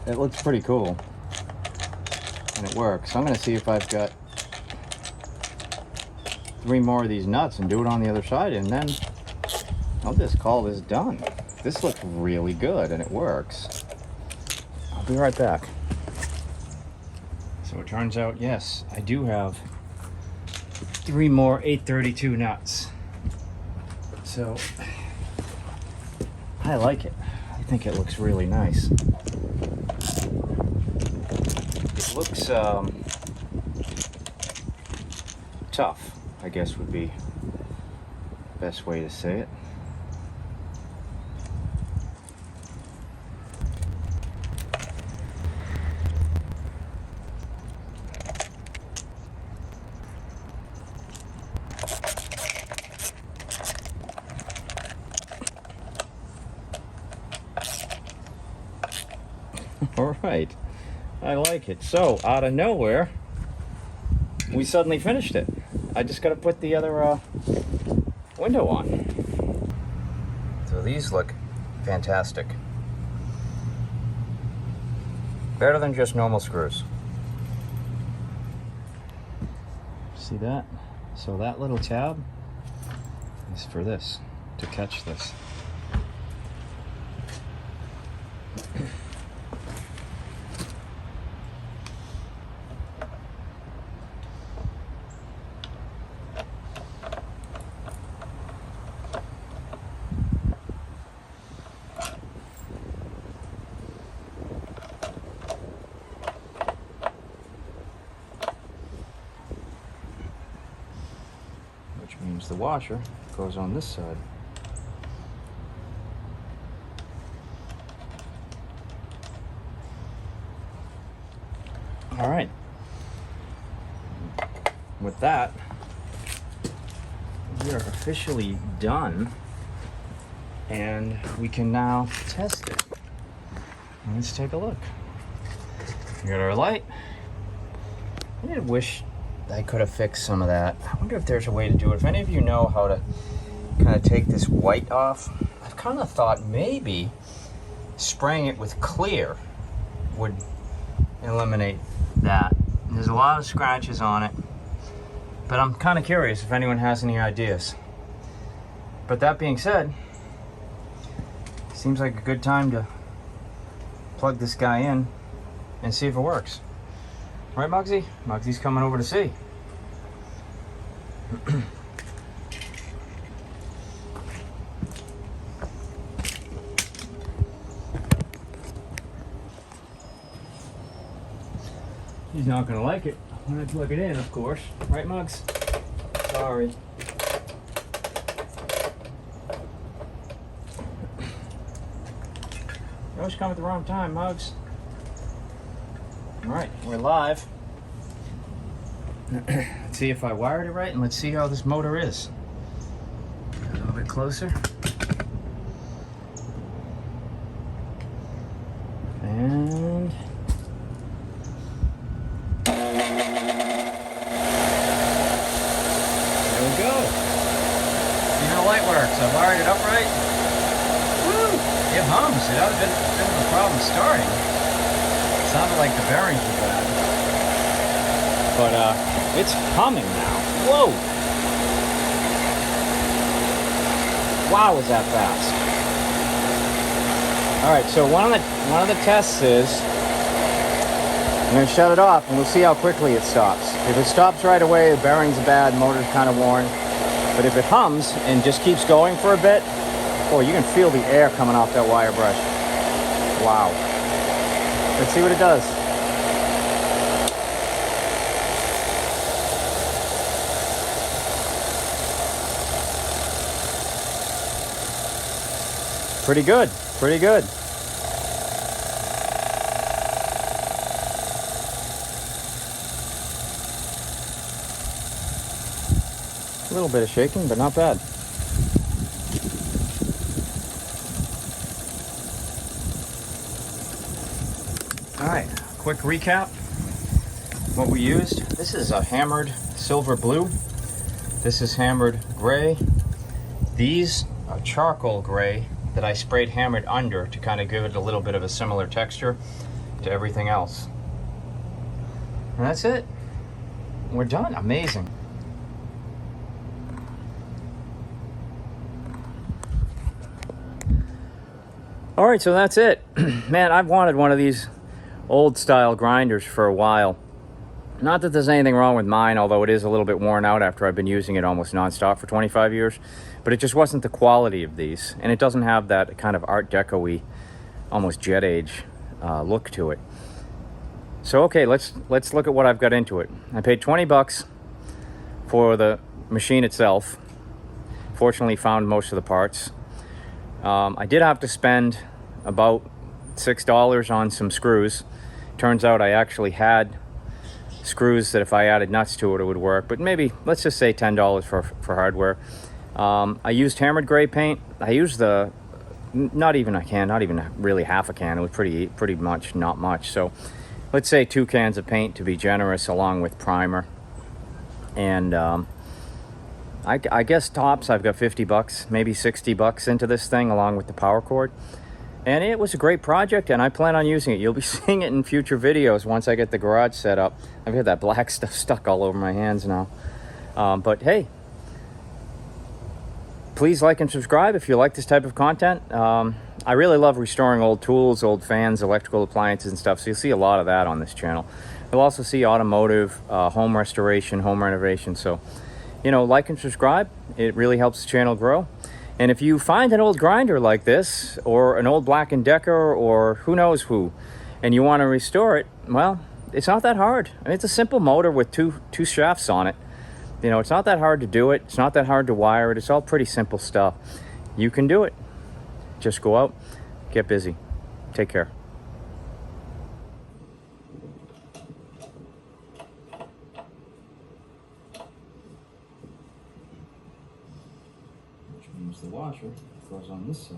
It looks pretty cool. And it works. So I'm gonna see if I've got 3 more of these nuts and do it on the other side, and then I'll just call this done. This looks really good and it works. I'll be right back. So it turns out, yes, I do have 3 more 832 nuts. So I like it. I think it looks really nice. It looks tough, I guess would be the best way to say it. All right, I like it. So out of nowhere, we suddenly finished it. I just got to put the other window on. So these look fantastic. Better than just normal screws. See that? So that little tab is for this, to catch this. Which means the washer goes on this side. All right. With that, we are officially done, and we can now test it. Let's take a look. We got our light. I did wish I could have fixed some of that. I wonder if there's a way to do it. If any of you know how to kind of take this white off, I've kind of thought maybe spraying it with clear would eliminate that. And there's a lot of scratches on it, but I'm kind of curious if anyone has any ideas. But that being said, seems like a good time to plug this guy in and see if it works. Right, Muggsy? Muggsy's coming over to see. He's not gonna like it when I plug it in, of course. Right, Muggs? Sorry. You always come at the wrong time, Muggs. Alright, we're live. Let's see if I wired it right, and let's see how this motor is. A little bit closer. And there we go. See how the light works. I wired it up right. Woo! It hums. It had a bit of a problem starting. It sounded like the bearings were bad. But it's humming now. Whoa! Wow, is that fast? All right, so one of the tests is I'm going to shut it off, and we'll see how quickly it stops. If it stops right away, the bearings are bad, motor's kind of worn. But if it hums and just keeps going for a bit, oh, you can feel the air coming off that wire brush. Wow. Let's see what it does. Pretty good, pretty good. A little bit of shaking, but not bad. All right, quick recap. What we used, this is a hammered silver blue. This is hammered gray. These are charcoal gray that I sprayed hammered under to kind of give it a little bit of a similar texture to everything else. And that's it. We're done. Amazing. All right, so that's it. Man, I've wanted one of these old style grinders for a while. Not that there's anything wrong with mine, although it is a little bit worn out after I've been using it almost nonstop for 25 years. But it just wasn't the quality of these. And it doesn't have that kind of Art Deco-y, almost jet age look to it. So, okay, let's look at what I've got into it. I paid 20 bucks for the machine itself. Fortunately, found most of the parts. I did have to spend about $6 on some screws. Turns out I actually had screws that if I added nuts to it, it would work. But maybe, let's just say $10 for hardware. I used hammered gray paint. I used not even a can, not even really half a can. It was pretty much not much. So let's say 2 cans of paint to be generous, along with primer. And I guess tops, I've got 50 bucks, maybe 60 bucks into this thing, along with the power cord. And it was a great project, and I plan on using it. You'll be seeing it in future videos once I get the garage set up. I've got that black stuff stuck all over my hands now. But hey, please like and subscribe if you like this type of content. I really love restoring old tools, old fans, electrical appliances and stuff, so you'll see a lot of that on this channel. You'll also see automotive, home restoration, home renovation. So, you know, like and subscribe. It really helps the channel grow. And if you find an old grinder like this, or an old Black & Decker, or who knows who, and you want to restore it, well, it's not that hard. I mean, it's a simple motor with two shafts on it. You know, it's not that hard to do it. It's not that hard to wire it. It's all pretty simple stuff. You can do it. Just go out, get busy. Take care. Which means the washer goes on this side.